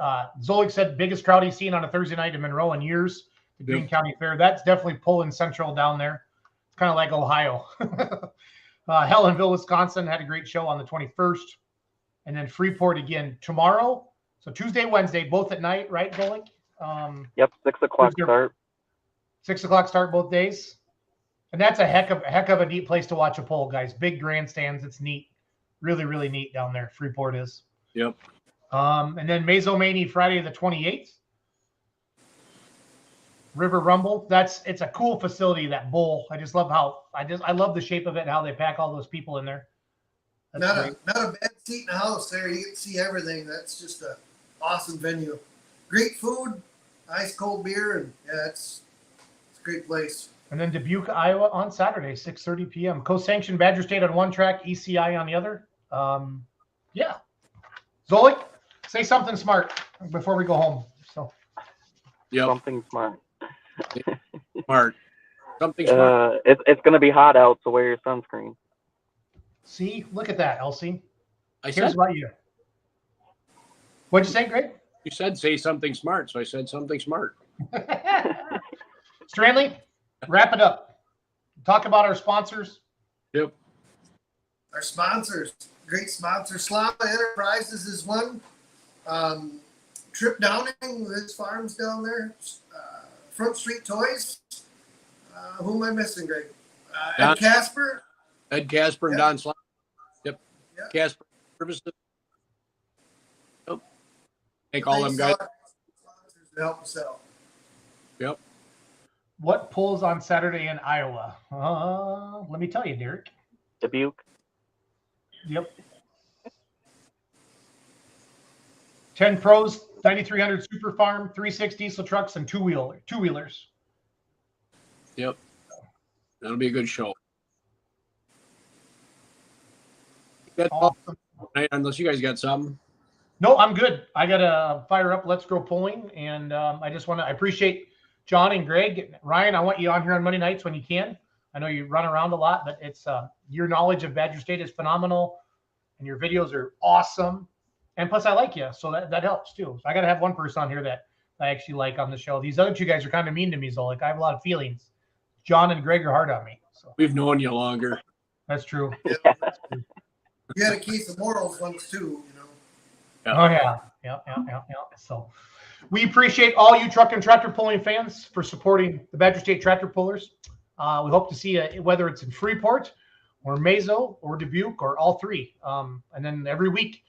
Zolik said biggest crowd he's seen on a Thursday night in Monroe in years. The Greene County Fair. That's definitely pulling central down there. It's kind of like Ohio. Helenville, Wisconsin had a great show on the 21st. And then Freeport again tomorrow. So Tuesday, Wednesday, both at night, right, Zolik? Yep, 6 o'clock start. 6 o'clock start both days. And that's a heck of a neat place to watch a poll, guys. Big grandstands. It's neat. Really, really neat down there. Freeport is. Yep. And then Mazomanie Friday the 28th. River Rumble. It's a cool facility, that bowl. I just love I love the shape of it and how they pack all those people in there. Not a bad seat in the house there. You can see everything. That's just an awesome venue. Great food, ice cold beer, and it's a great place. And then Dubuque, Iowa on Saturday, 6:30 p.m. Co-sanctioned Badger State on one track, ECI on the other. Yeah. Zolik, say something smart before we go home. So. Yep. Something smart. Smart. Something smart. It's going to be hot out, so wear your sunscreen. See, look at that, Elsie. Here's about you. What'd you say, Greg? You said say something smart, so I said something smart. Stranley, wrap it up. Talk about our sponsors. Yep. Our sponsors, great sponsor. Slava Enterprises is one. Trip Downing with his farms down there. Front Street Toys. Who am I missing, Greg? Ed Casper. Ed Casper and Don Slava. Yep. Casper Services. Yep. Thank all them guys. Sponsors to help us out. Yep. What pulls on Saturday in Iowa? Let me tell you, Derek. Dubuque. Yep. 10 pros, 9300 Super Farm, 36 diesel trucks, and two-wheelers. Yep. That'll be a good show. Awesome. Unless you guys got something. No, I'm good. I got to fire up Let's Grow Pulling, and I appreciate John and Greg. Ryan, I want you on here on Monday nights when you can. I know you run around a lot, but it's your knowledge of Badger State is phenomenal, and your videos are awesome. And plus, I like you, so that helps too. So I got to have one person on here that I actually like on the show. These other two guys are kind of mean to me, Zolik. I have a lot of feelings. John and Greg are hard on me. So we've known you longer. That's true. Yeah. You had a case of morals once too, Oh yeah. So, We appreciate all you truck and tractor pulling fans for supporting the Badger State Tractor Pullers. We hope to see you, whether it's in Freeport or Mazo or Dubuque or all three. And then every week,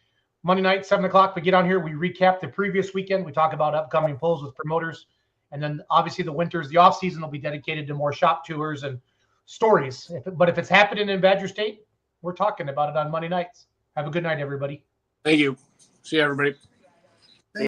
Monday night, 7 o'clock, we get on here. We recap the previous weekend. We talk about upcoming pulls with promoters. And then obviously the winters, the off season will be dedicated to more shop tours and stories. But if it's happening in Badger State, we're talking about it on Monday nights. Have a good night, everybody. Thank you. See you, everybody.